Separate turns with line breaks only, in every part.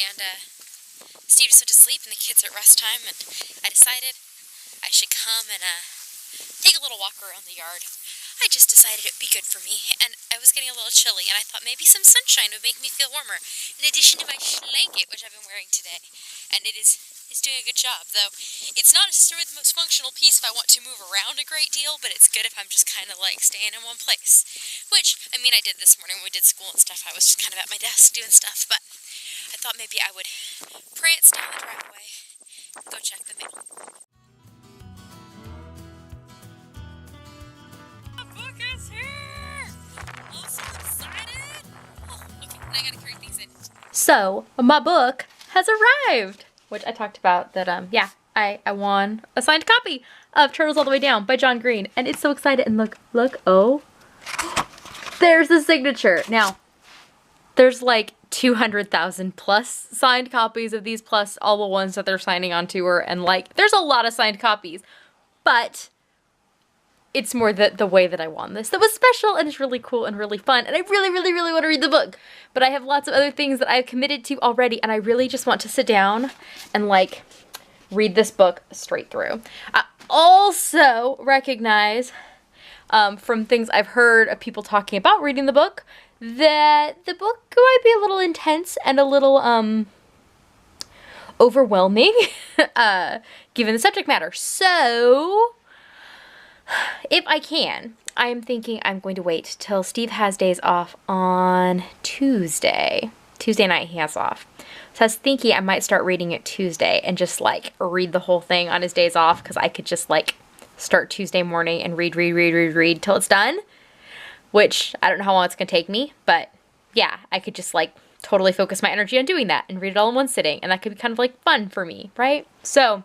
and Steve just went to sleep and the kids are at rest time, and I decided I should come and take a little walk around the yard. I just decided it would be good for me, and I was getting a little chilly, and I thought maybe some sunshine would make me feel warmer, in addition to my blanket, which I've been wearing today, and it's doing a good job, though it's not necessarily the most functional piece if I want to move around a great deal, but it's good if I'm just kind of like staying in one place, which, I mean, I did this morning when we did school and stuff. I was just kind of at my desk doing stuff, but I thought maybe I would prance down the driveway and go check the mail. The book is here! I'm so excited! Oh, okay, and I gotta carry things in.
So, my book has arrived! Which I talked about that, yeah, I won a signed copy of Turtles All the Way Down by John Green. And it's so excited. And look, oh, there's the signature. Now, there's like 200,000 plus signed copies of these, plus all the ones that they're signing on tour. And like, there's a lot of signed copies. But it's more the way that I won this that was special, and it's really cool and really fun, and I really want to read the book. But I have lots of other things that I've committed to already, and I really just want to sit down and like read this book straight through. I also recognize from things I've heard of people talking about reading the book that the book might be a little intense and a little overwhelming given the subject matter. So if I can, I am thinking I'm going to wait till Steve has days off on Tuesday. Tuesday night he has off. So I was thinking I might start reading it Tuesday and just like read the whole thing on his days off, because I could just like start Tuesday morning and read till it's done. Which I don't know how long it's going to take me, but yeah, I could just like totally focus my energy on doing that and read it all in one sitting, and that could be kind of like fun for me, right? So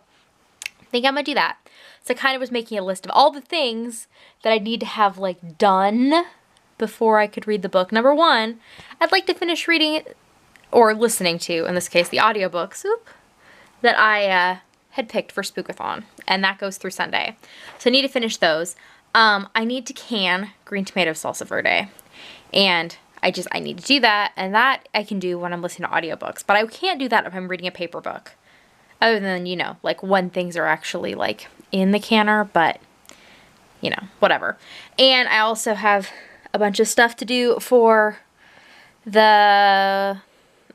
I think I'm going to do that. So I kind of was making a list of all the things that I need to have like done before I could read the book. Number one, I'd like to finish reading it, or listening to, in this case, the audiobooks that I had picked for Spookathon, and that goes through Sunday. So I need to finish those. I need to can green tomato salsa verde, and I need to do that, and that I can do when I'm listening to audiobooks, but I can't do that if I'm reading a paper book. Other than, you know, like when things are actually like in the canner, but you know, whatever. And I also have a bunch of stuff to do for the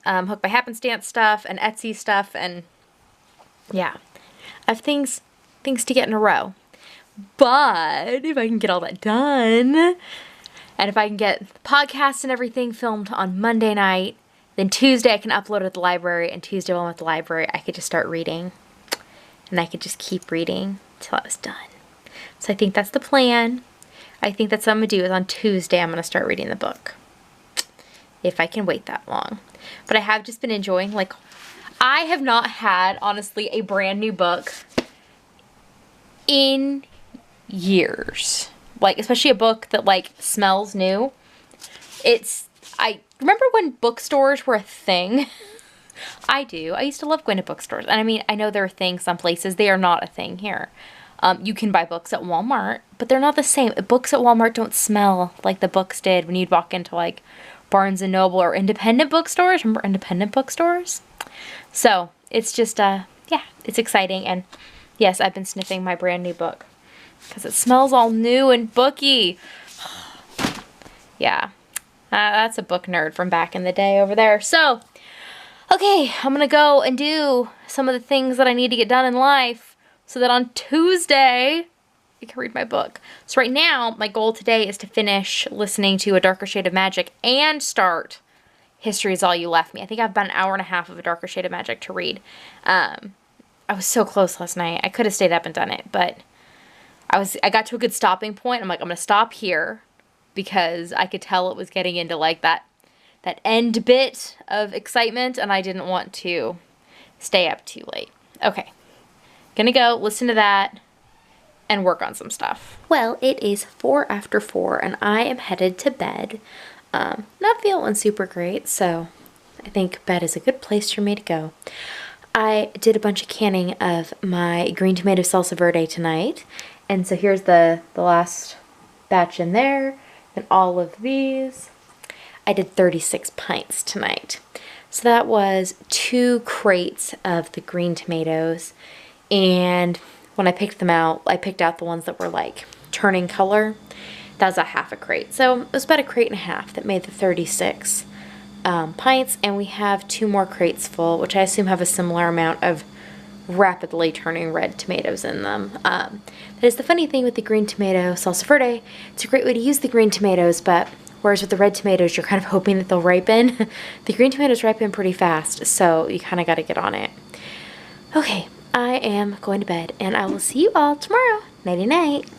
Hook by Happenstance stuff and Etsy stuff, and yeah, I have things to get in a row. But if I can get all that done, and if I can get the podcast and everything filmed on Monday night, then Tuesday I can upload it at the library, and Tuesday while I'm at the library I could just start reading. And I could just keep reading till I was done. So I think that's the plan. I think that's what I'm going to do, is on Tuesday I'm going to start reading the book. If I can wait that long. But I have just been enjoying, like, I have not had, honestly, a brand new book in years. Like, especially a book that, like, smells new. I remember when bookstores were a thing. I do. I used to love going to bookstores. And I mean, I know there are things some places. They are not a thing here. You can buy books at Walmart, but they're not the same. Books at Walmart don't smell like the books did when you'd walk into like Barnes & Noble or independent bookstores. Remember independent bookstores? So it's just, yeah, it's exciting. And yes, I've been sniffing my brand new book because it smells all new and booky. Yeah, that's a book nerd from back in the day over there. So, okay, I'm going to go and do some of the things that I need to get done in life so that on Tuesday I can read my book. So right now, my goal today is to finish listening to A Darker Shade of Magic and start History Is All You Left Me. I think I have about an hour and a half of A Darker Shade of Magic to read. I was so close last night. I could have stayed up and done it, but I got to a good stopping point. I'm like, I'm going to stop here because I could tell it was getting into like that end bit of excitement, and I didn't want to stay up too late. Okay. Gonna go listen to that and work on some stuff. Well, it is 4 after 4 and I am headed to bed. Not feeling super great, so I think bed is a good place for me to go. I did a bunch of canning of my green tomato salsa verde tonight, and so here's the last batch in there, and all of these. I did 36 pints tonight. So that was 2 crates of the green tomatoes. And when I picked them out, I picked out the ones that were like turning color. That was a half a crate. So it was about a crate and a half that made the 36 pints. And we have 2 more crates full, which I assume have a similar amount of rapidly turning red tomatoes in them. That is the funny thing with the green tomato salsa verde. It's a great way to use the green tomatoes, but whereas with the red tomatoes, you're kind of hoping that they'll ripen. The green tomatoes ripen pretty fast, so you kind of got to get on it. Okay, I am going to bed, and I will see you all tomorrow. Nighty night.